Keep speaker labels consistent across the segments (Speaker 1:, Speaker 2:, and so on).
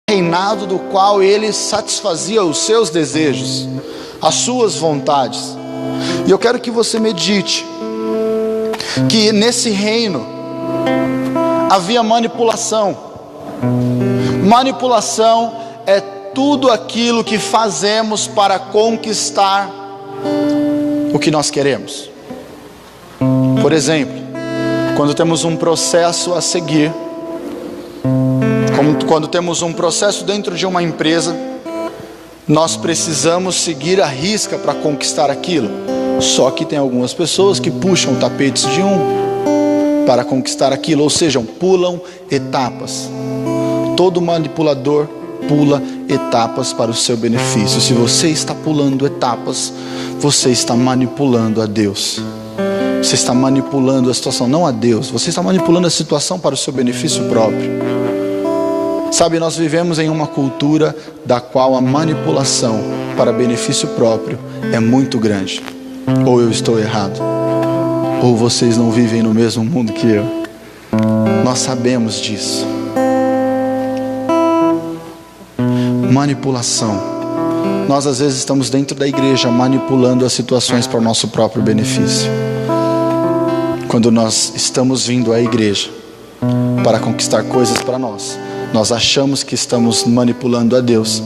Speaker 1: reinado do qual ele satisfazia os seus desejos, as suas vontades. E eu quero que você medite que nesse reino havia manipulação. Manipulação é tudo aquilo que fazemos para conquistar o que nós queremos. Por exemplo, quando temos um processo a seguir, quando temos um processo dentro de uma empresa, nós precisamos seguir a risca para conquistar aquilo. Só que tem algumas pessoas que puxam tapetes de para conquistar aquilo, ou seja, pulam etapas. Todo manipulador pula etapas para o seu benefício. Se você está pulando etapas, você está manipulando a Deus. Você está manipulando a situação, não a Deus. Você está manipulando a situação para o seu benefício próprio. Sabe, nós vivemos em uma cultura da qual a manipulação para benefício próprio é muito grande. Ou eu estou errado, ou vocês não vivem no mesmo mundo que eu. Nós sabemos disso. Manipulação. Nós às vezes estamos dentro da igreja manipulando as situações para o nosso próprio benefício. Quando nós estamos vindo à igreja para conquistar coisas para nós, nós achamos que estamos manipulando a Deus,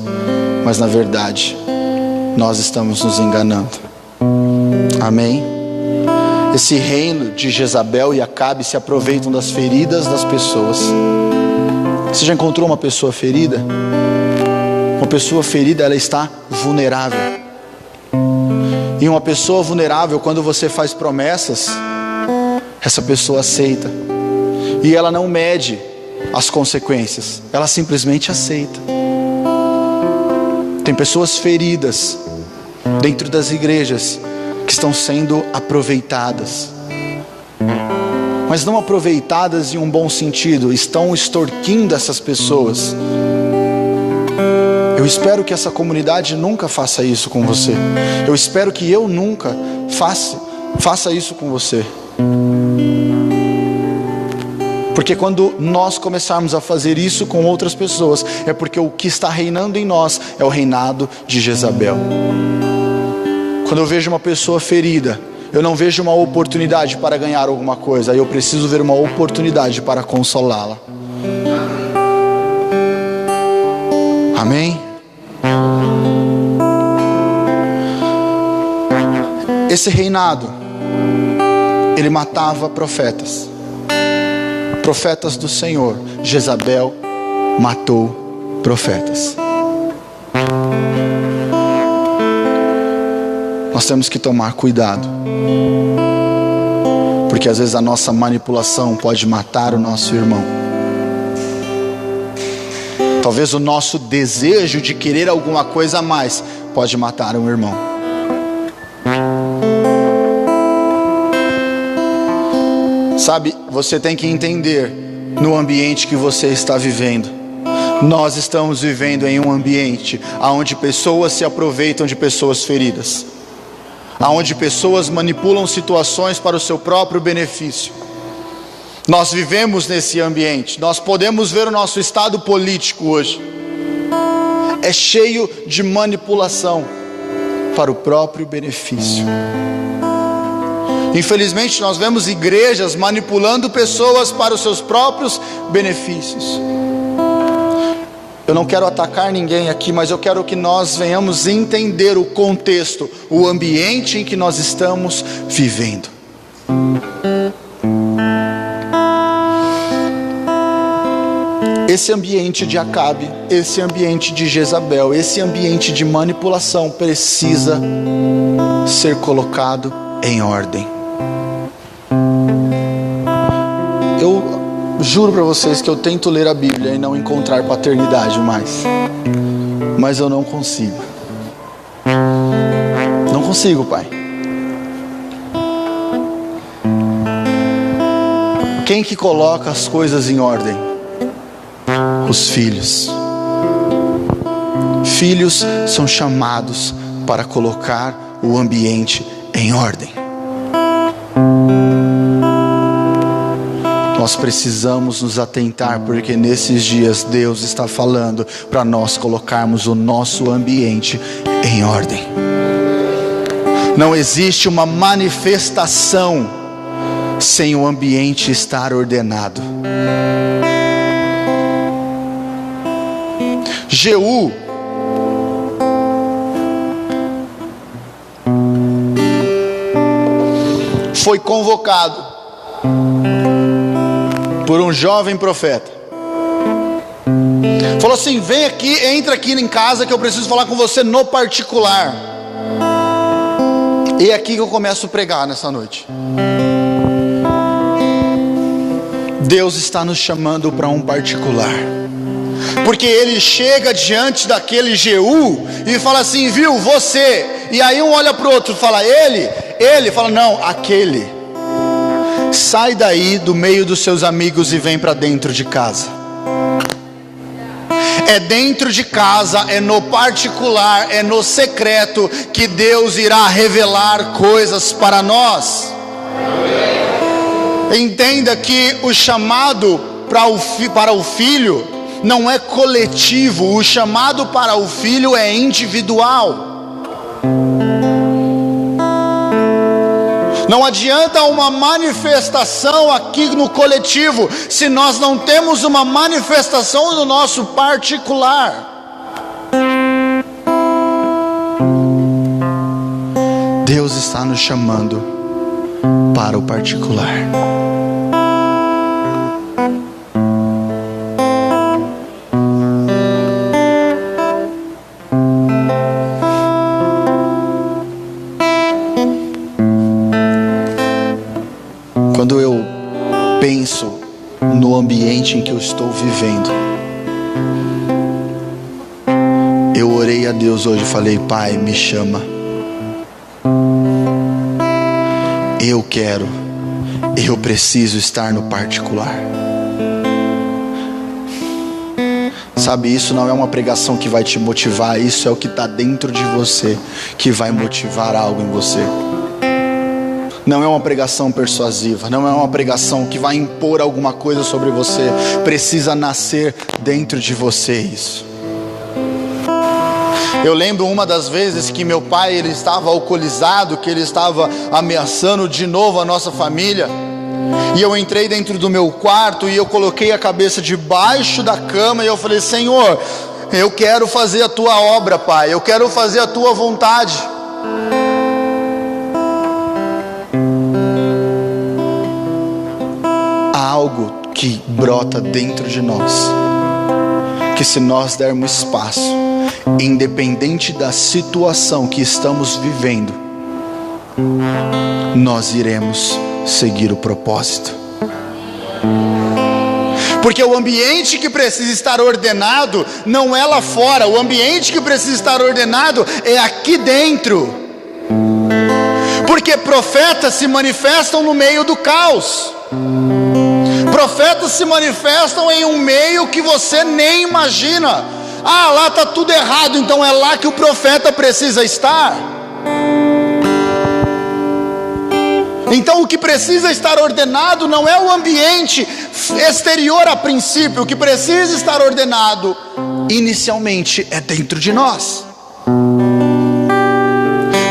Speaker 1: mas na verdade nós estamos nos enganando. Amém? Esse reino de Jezabel e Acabe se aproveitam das feridas das pessoas. Você já encontrou uma pessoa ferida? Uma pessoa ferida, ela está vulnerável. E uma pessoa vulnerável, quando você faz promessas, essa pessoa aceita. E ela não mede as consequências, ela simplesmente aceita. Tem pessoas feridas dentro das igrejas que estão sendo aproveitadas, mas não aproveitadas em um bom sentido, estão extorquindo essas pessoas. Eu espero que essa comunidade nunca faça isso com você. Eu espero que eu nunca faça isso com você. Porque quando nós começarmos a fazer isso com outras pessoas, é porque o que está reinando em nós é o reinado de Jezabel. Quando eu vejo uma pessoa ferida, eu não vejo uma oportunidade para ganhar alguma coisa, aí eu preciso ver uma oportunidade para consolá-la. Amém? Esse reinado, ele matava profetas do Senhor. Jezabel matou profetas. Nós temos que tomar cuidado, porque às vezes a nossa manipulação pode matar o nosso irmão. Talvez o nosso desejo de querer alguma coisa a mais pode matar um irmão. Sabe, você tem que entender no ambiente que você está vivendo. Nós estamos vivendo em um ambiente onde pessoas se aproveitam de pessoas feridas, onde pessoas manipulam situações para o seu próprio benefício. Nós vivemos nesse ambiente. Nós podemos ver o nosso estado político hoje. É cheio de manipulação para o próprio benefício. Infelizmente nós vemos igrejas manipulando pessoas para os seus próprios benefícios. Eu não quero atacar ninguém aqui, mas eu quero que nós venhamos entender o contexto, o ambiente em que nós estamos vivendo. Esse ambiente de Acabe, esse ambiente de Jezabel, esse ambiente de manipulação precisa ser colocado em ordem. Eu juro para vocês que eu tento ler a Bíblia e não encontrar paternidade mais, mas eu não consigo. Não consigo, Pai. Quem que coloca as coisas em ordem? Os filhos. Filhos são chamados para colocar o ambiente em ordem. Nós precisamos nos atentar, porque nesses dias Deus está falando para nós colocarmos o nosso ambiente em ordem. Não existe uma manifestação sem o ambiente estar ordenado. Jeú foi convocado por um jovem profeta. Falou assim: vem aqui, entra aqui em casa que eu preciso falar com você no particular. E é aqui que eu começo a pregar nessa noite. Deus está nos chamando para um particular, porque Ele chega diante daquele Jeú e fala assim: viu, você. E aí um olha para o outro e fala: ele fala: não, aquele. Sai daí do meio dos seus amigos e vem para dentro de casa. É dentro de casa, é no particular, é no secreto que Deus irá revelar coisas para nós. Entenda que o chamado para o filho não é coletivo, o chamado para o filho é individual. Não adianta uma manifestação aqui no coletivo, se nós não temos uma manifestação no nosso particular. Deus está nos chamando para o particular. Quando eu penso no ambiente em que eu estou vivendo, eu orei a Deus hoje e falei: Pai, me chama. Eu preciso estar no particular. Sabe, isso não é uma pregação que vai te motivar, isso é o que está dentro de você que vai motivar algo em você. Não é uma pregação persuasiva, não é uma pregação que vai impor alguma coisa sobre você. Precisa nascer dentro de você isso. Eu lembro uma das vezes que meu pai, ele estava alcoolizado, que ele estava ameaçando de novo a nossa família. E eu entrei dentro do meu quarto e eu coloquei a cabeça debaixo da cama e eu falei: Senhor, eu quero fazer a tua obra, Pai, eu quero fazer a tua vontade. Há algo que brota dentro de nós, que se nós dermos espaço, independente da situação que estamos vivendo, nós iremos seguir o propósito. Porque o ambiente que precisa estar ordenado não é lá fora, o ambiente que precisa estar ordenado é aqui dentro. Porque profetas se manifestam no meio do caos. Profetas se manifestam em um meio que você nem imagina. Ah, lá está tudo errado, então é lá que o profeta precisa estar. Então o que precisa estar ordenado não é o ambiente exterior a princípio, o que precisa estar ordenado inicialmente é dentro de nós.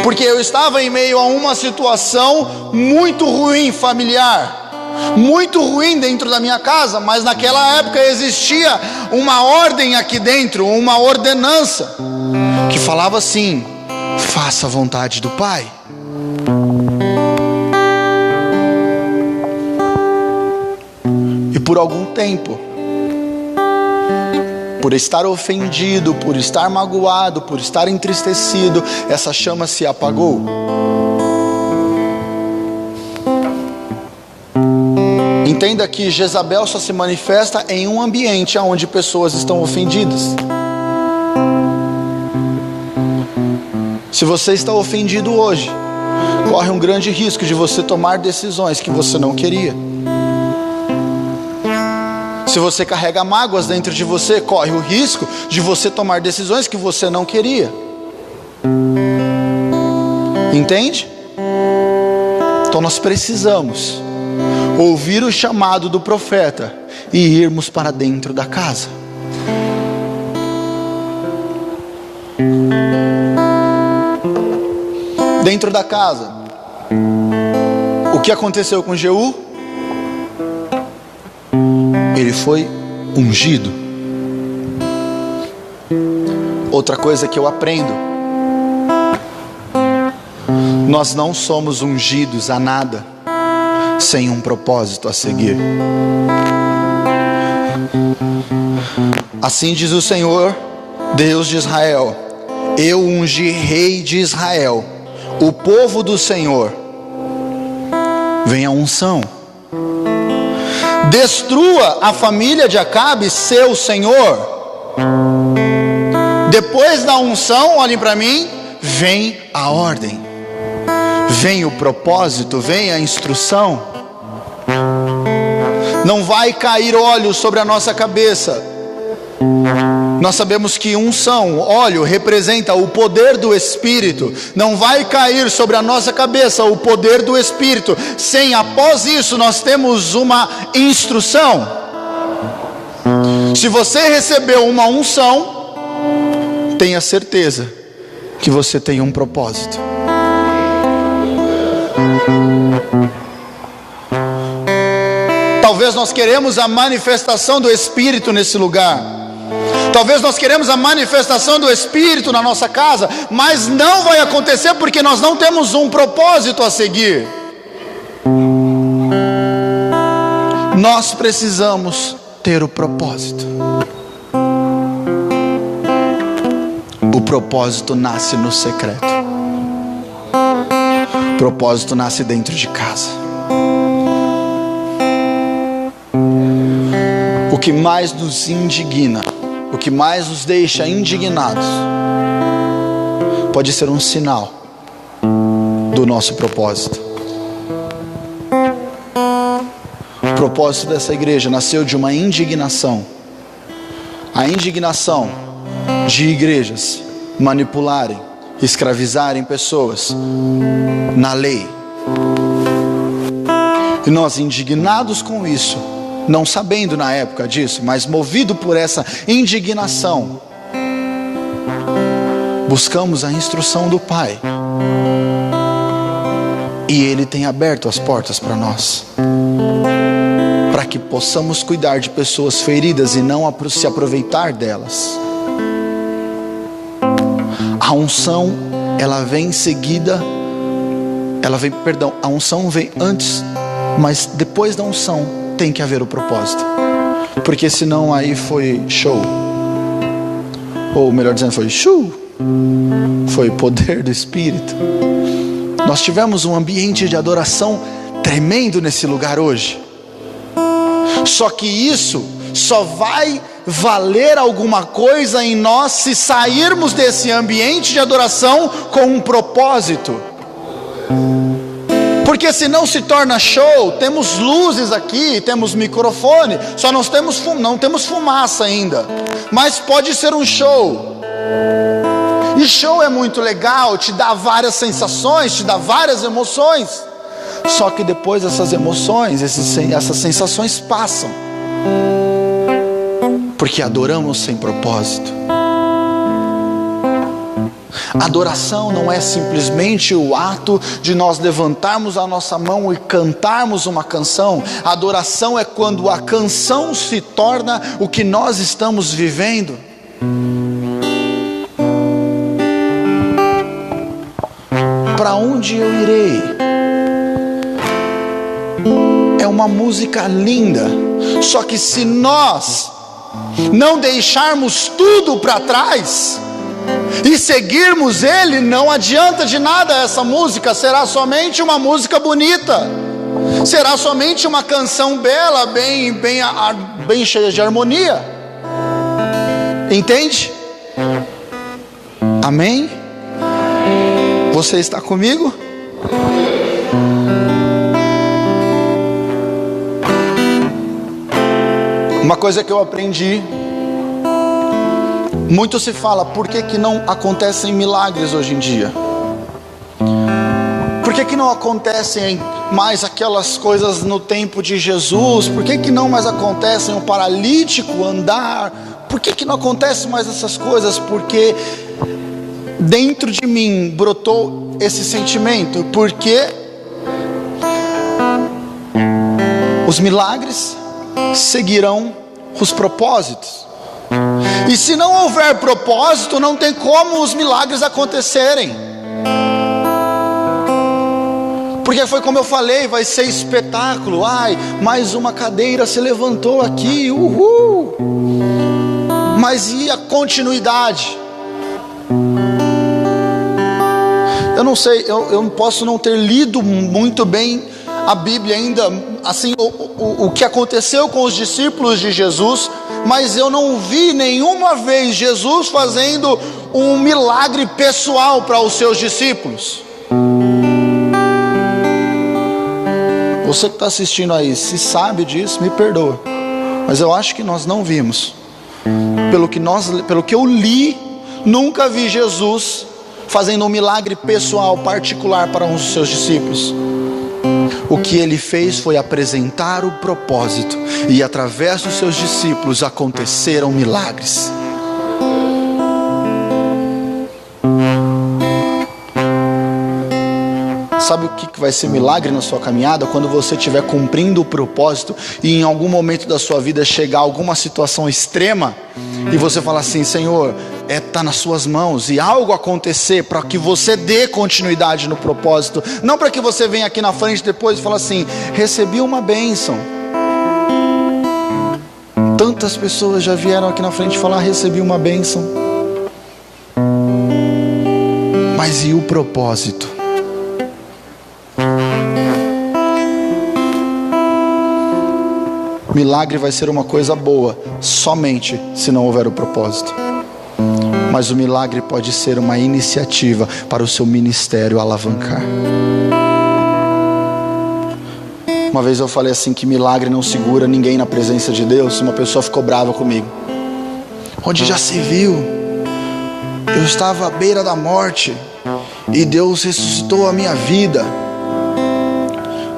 Speaker 1: Porque eu estava em meio a uma situação muito ruim familiar, muito ruim dentro da minha casa, mas naquela época existia uma ordem aqui dentro, uma ordenança, que falava assim: faça a vontade do Pai. E por algum tempo, por estar ofendido, por estar magoado, por estar entristecido, essa chama se apagou. Entenda que Jezabel só se manifesta em um ambiente onde pessoas estão ofendidas. Se você está ofendido hoje, corre um grande risco de você tomar decisões que você não queria. Se você carrega mágoas dentro de você, corre o risco de você tomar decisões que você não queria. Entende? Então nós precisamos ouvir o chamado do profeta e irmos para dentro da casa. Dentro da casa, o que aconteceu com Jeú? Ele foi ungido. Outra coisa que eu aprendo: nós não somos ungidos a nada sem um propósito a seguir. Assim diz o Senhor, Deus de Israel: eu ungi rei de Israel, o povo do Senhor. Vem a unção. Destrua a família de Acabe, seu senhor. Depois da unção, olhem para mim, vem a ordem, vem o propósito, vem a instrução. Não vai cair óleo sobre a nossa cabeça. Nós sabemos que unção, óleo, representa o poder do Espírito. Não vai cair sobre a nossa cabeça o poder do Espírito sem, após isso, nós temos uma instrução. Se você recebeu uma unção, tenha certeza que você tem um propósito. Talvez nós queremos a manifestação do Espírito nesse lugar. Talvez nós queremos a manifestação do Espírito na nossa casa, mas não vai acontecer porque nós não temos um propósito a seguir. Nós precisamos ter o propósito. O propósito nasce no secreto. O propósito nasce dentro de casa. O que mais nos indigna, o que mais nos deixa indignados, pode ser um sinal do nosso propósito. O propósito dessa igreja nasceu de uma indignação. A indignação de igrejas manipularem, escravizarem pessoas na lei. E nós, indignados com isso, não sabendo na época disso, mas movido por essa indignação, buscamos a instrução do Pai. E Ele tem aberto as portas para nós, para que possamos cuidar de pessoas feridas e não se aproveitar delas. A unção, ela vem em seguida, a unção vem antes, mas depois da unção tem que haver o propósito, porque senão aí foi show, ou melhor dizendo, foi chu, foi poder do Espírito. Nós tivemos um ambiente de adoração tremendo nesse lugar hoje, só que isso só vai valer alguma coisa em nós se sairmos desse ambiente de adoração com um propósito. Porque senão se torna show. Temos luzes aqui, temos microfone, só não temos fumaça ainda, mas pode ser um show. E show é muito legal, te dá várias sensações, te dá várias emoções. Só que depois essas emoções, essas sensações passam, porque adoramos sem propósito. Adoração não é simplesmente o ato de nós levantarmos a nossa mão e cantarmos uma canção. Adoração é quando a canção se torna o que nós estamos vivendo. Para onde eu irei? É uma música linda, só que se nós não deixarmos tudo para trás e seguirmos Ele, não adianta de nada essa música. Será somente uma música bonita, será somente uma canção bela, bem cheia de harmonia. Entende? Amém? Você está comigo? Uma coisa que eu aprendi: muito se fala, por que não acontecem milagres hoje em dia? Por que não acontecem mais aquelas coisas no tempo de Jesus? Por que não mais acontecem um paralítico andar? Por que não acontecem mais essas coisas? Porque dentro de mim brotou esse sentimento, porque os milagres seguirão os propósitos. E se não houver propósito, não tem como os milagres acontecerem. Porque foi como eu falei, vai ser espetáculo. Ai, mais uma cadeira se levantou aqui, uhul. Mas e a continuidade? Eu não sei, eu posso não ter lido muito bem a Bíblia ainda, assim, o que aconteceu com os discípulos de Jesus, mas eu não vi nenhuma vez Jesus fazendo um milagre pessoal para os seus discípulos. Você que está assistindo aí, se sabe disso, me perdoa, mas eu acho que nós não vimos. Pelo que eu li, nunca vi Jesus fazendo um milagre pessoal, particular para um dos seus discípulos. O que ele fez foi apresentar o propósito, e através dos seus discípulos aconteceram milagres. Sabe o que vai ser milagre na sua caminhada? Quando você estiver cumprindo o propósito e em algum momento da sua vida chegar alguma situação extrema e você falar assim: Senhor, está nas suas mãos, e algo acontecer para que você dê continuidade no propósito, não para que você venha aqui na frente depois e fale assim: recebi uma bênção. Tantas pessoas já vieram aqui na frente falar: recebi uma bênção. Mas e o propósito? Milagre vai ser uma coisa boa somente se não houver o propósito. Mas o milagre pode ser uma iniciativa para o seu ministério alavancar. Uma vez eu falei assim, que milagre não segura ninguém na presença de Deus. Uma pessoa ficou brava comigo. Onde já se viu? Eu estava à beira da morte e Deus ressuscitou a minha vida.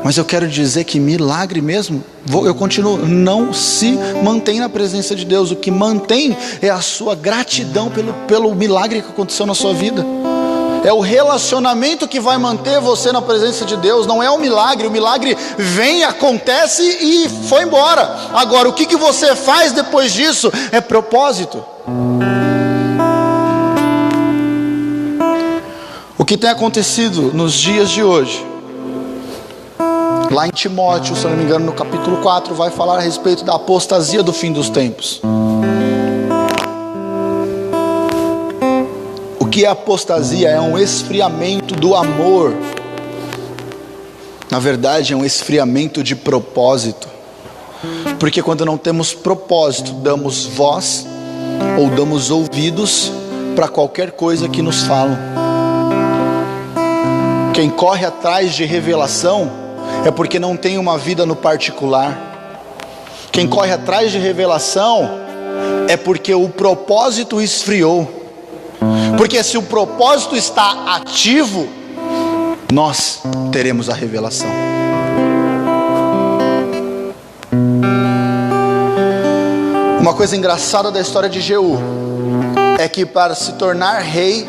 Speaker 1: Mas eu quero dizer que milagre mesmo, eu continuo, não se mantém na presença de Deus. O que mantém é a sua gratidão pelo milagre que aconteceu na sua vida. É o relacionamento que vai manter você na presença de Deus, não é o milagre. O milagre vem, acontece e foi embora. Agora, o que você faz depois disso é propósito. O que tem acontecido nos dias de hoje, lá em Timóteo, se eu não me engano, no capítulo 4, vai falar a respeito da apostasia do fim dos tempos. O que é apostasia? É um esfriamento do amor. Na verdade, é um esfriamento de propósito. Porque quando não temos propósito, damos voz ou damos ouvidos para qualquer coisa que nos falam. Quem corre atrás de revelação é porque não tem uma vida no particular. Quem corre atrás de revelação é porque o propósito esfriou. Porque se o propósito está ativo, nós teremos a revelação. Uma coisa engraçada da história de Jeú é que para se tornar rei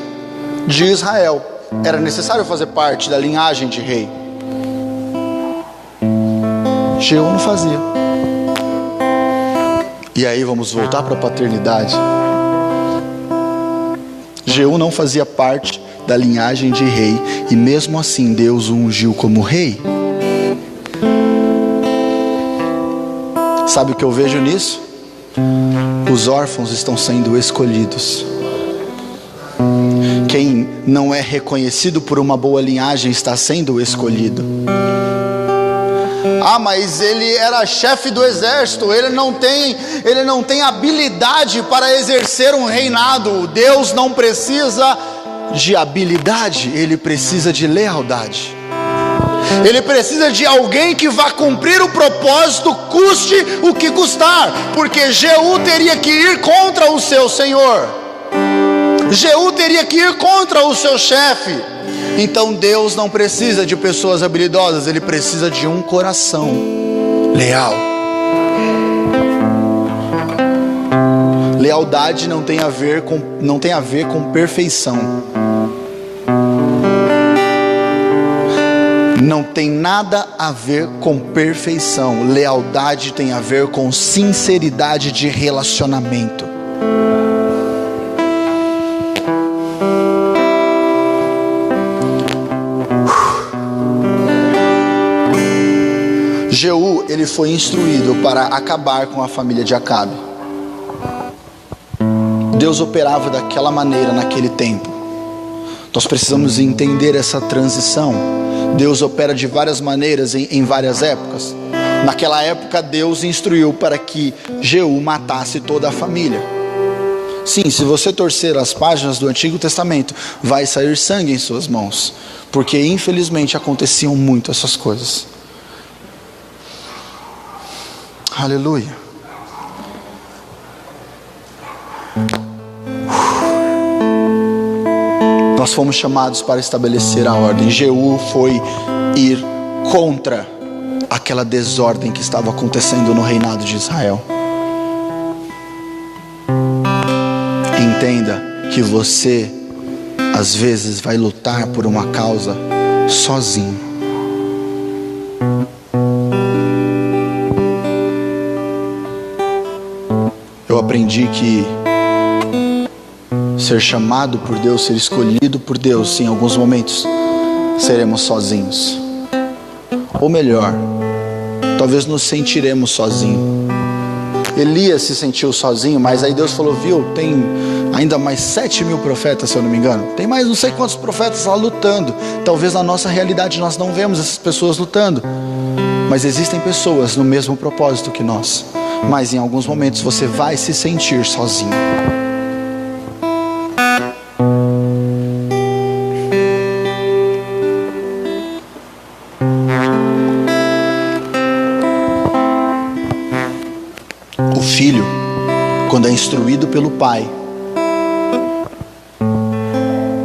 Speaker 1: de Israel era necessário fazer parte da linhagem de rei. Jeú não fazia. E aí vamos voltar para a paternidade. Jeú não fazia parte da linhagem de rei, e mesmo assim Deus o ungiu como rei. Sabe o que eu vejo nisso? Os órfãos estão sendo escolhidos. Quem não é reconhecido por uma boa linhagem está sendo escolhido. Ah, mas ele era chefe do exército, ele não tem habilidade para exercer um reinado. Deus não precisa de habilidade, ele precisa de lealdade. Ele precisa de alguém que vá cumprir o propósito, custe o que custar, porque Jeú teria que ir contra o seu senhor. Jeú teria que ir contra o seu chefe. Então Deus não precisa de pessoas habilidosas, Ele precisa de um coração leal. Lealdade não tem a ver com perfeição. Não tem nada a ver com perfeição. Lealdade tem a ver com sinceridade de relacionamento. Jeú, ele foi instruído para acabar com a família de Acabe. Deus operava daquela maneira naquele tempo. Nós precisamos entender essa transição. Deus opera de várias maneiras em várias épocas. Naquela época Deus instruiu para que Jeú matasse toda a família. Sim, se você torcer as páginas do Antigo Testamento, vai sair sangue em suas mãos, porque infelizmente aconteciam muito essas coisas. Aleluia. Nós fomos chamados para estabelecer a ordem. Jeú foi ir contra aquela desordem que estava acontecendo no reinado de Israel. Entenda que você às vezes vai lutar por uma causa sozinho. Eu aprendi que ser chamado por Deus, ser escolhido por Deus, em alguns momentos seremos sozinhos. Ou melhor, talvez nos sentiremos sozinhos. Elias se sentiu sozinho, mas aí Deus falou, viu, tem ainda mais 7.000 profetas, se eu não me engano. Tem mais não sei quantos profetas lá lutando. Talvez na nossa realidade nós não vemos essas pessoas lutando, mas existem pessoas no mesmo propósito que nós. Mas em alguns momentos você vai se sentir sozinho. O filho, quando é instruído pelo pai,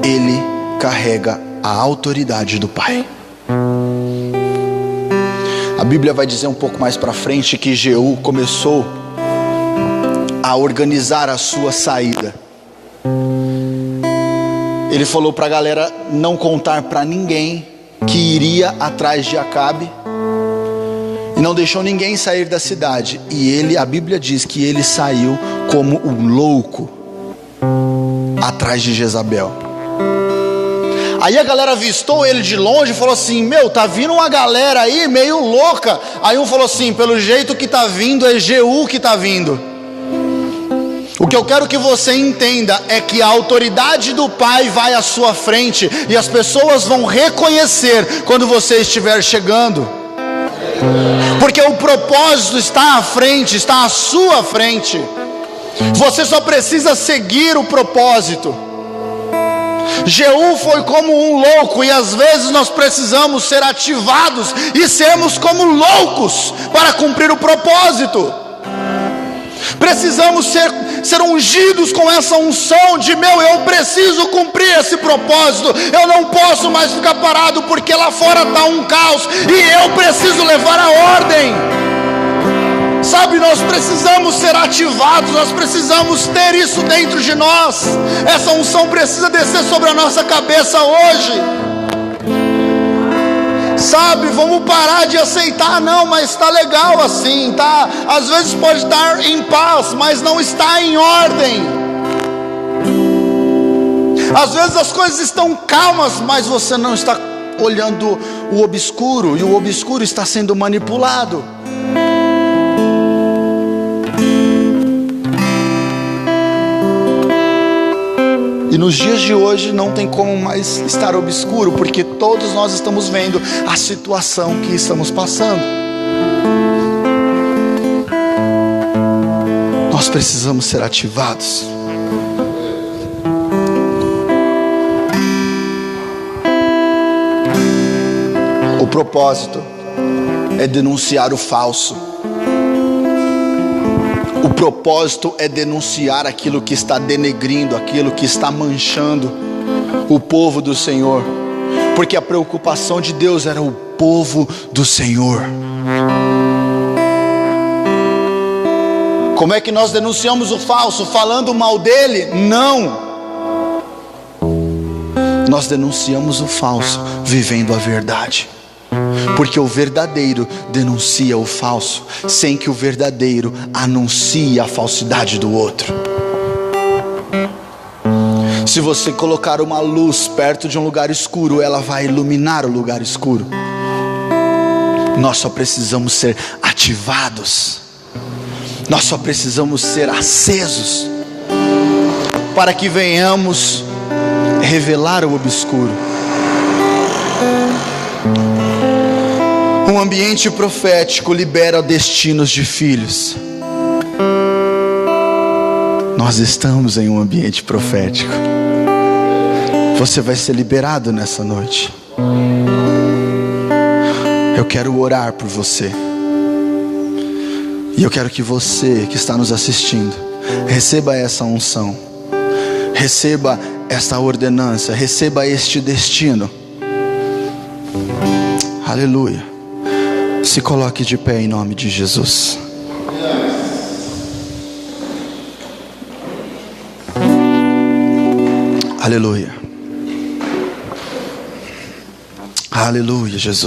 Speaker 1: ele carrega a autoridade do pai. A Bíblia vai dizer um pouco mais para frente que Jeú começou a organizar a sua saída. Ele falou para a galera não contar para ninguém que iria atrás de Acabe, e não deixou ninguém sair da cidade. E ele, a Bíblia diz que ele saiu como um louco atrás de Jezabel. Aí a galera avistou ele de longe e falou assim, meu, tá vindo uma galera aí meio louca. Aí um falou assim, pelo jeito que tá vindo é Jeú que tá vindo. O que eu quero que você entenda é que a autoridade do Pai vai à sua frente, e as pessoas vão reconhecer quando você estiver chegando, porque o propósito está à frente, está à sua frente. Você só precisa seguir o propósito. Jeú foi como um louco, e às vezes nós precisamos ser ativados e sermos como loucos para cumprir o propósito. Precisamos ser ungidos com essa unção de eu preciso cumprir esse propósito. Eu não posso mais ficar parado porque lá fora está um caos e eu preciso levar a ordem. Sabe, nós precisamos ser ativados, nós precisamos ter isso dentro de nós. Essa unção precisa descer sobre a nossa cabeça hoje. Sabe, vamos parar de aceitar, não, mas está legal assim, tá? Às vezes pode estar em paz, mas não está em ordem. Às vezes as coisas estão calmas, mas você não está olhando o obscuro, e o obscuro está sendo manipulado. E nos dias de hoje não tem como mais estar obscuro, porque todos nós estamos vendo a situação que estamos passando. Nós precisamos ser ativados. O propósito é denunciar o falso. O propósito é denunciar aquilo que está denegrindo, aquilo que está manchando o povo do Senhor, porque a preocupação de Deus era o povo do Senhor. Como é que nós denunciamos o falso? Falando mal dele? Não. Nós denunciamos o falso vivendo a verdade, porque o verdadeiro denuncia o falso, sem que o verdadeiro anuncie a falsidade do outro. Se você colocar uma luz perto de um lugar escuro, ela vai iluminar o lugar escuro. Nós só precisamos ser ativados, nós só precisamos ser acesos, para que venhamos revelar o obscuro. Um ambiente profético libera destinos de filhos. Nós estamos em um ambiente profético. Você vai ser liberado nessa noite. Eu quero orar por você. E eu quero que você que está nos assistindo receba essa unção, receba esta ordenança, receba este destino. Aleluia. Se coloque de pé em nome de Jesus. Aleluia. Aleluia, Jesus.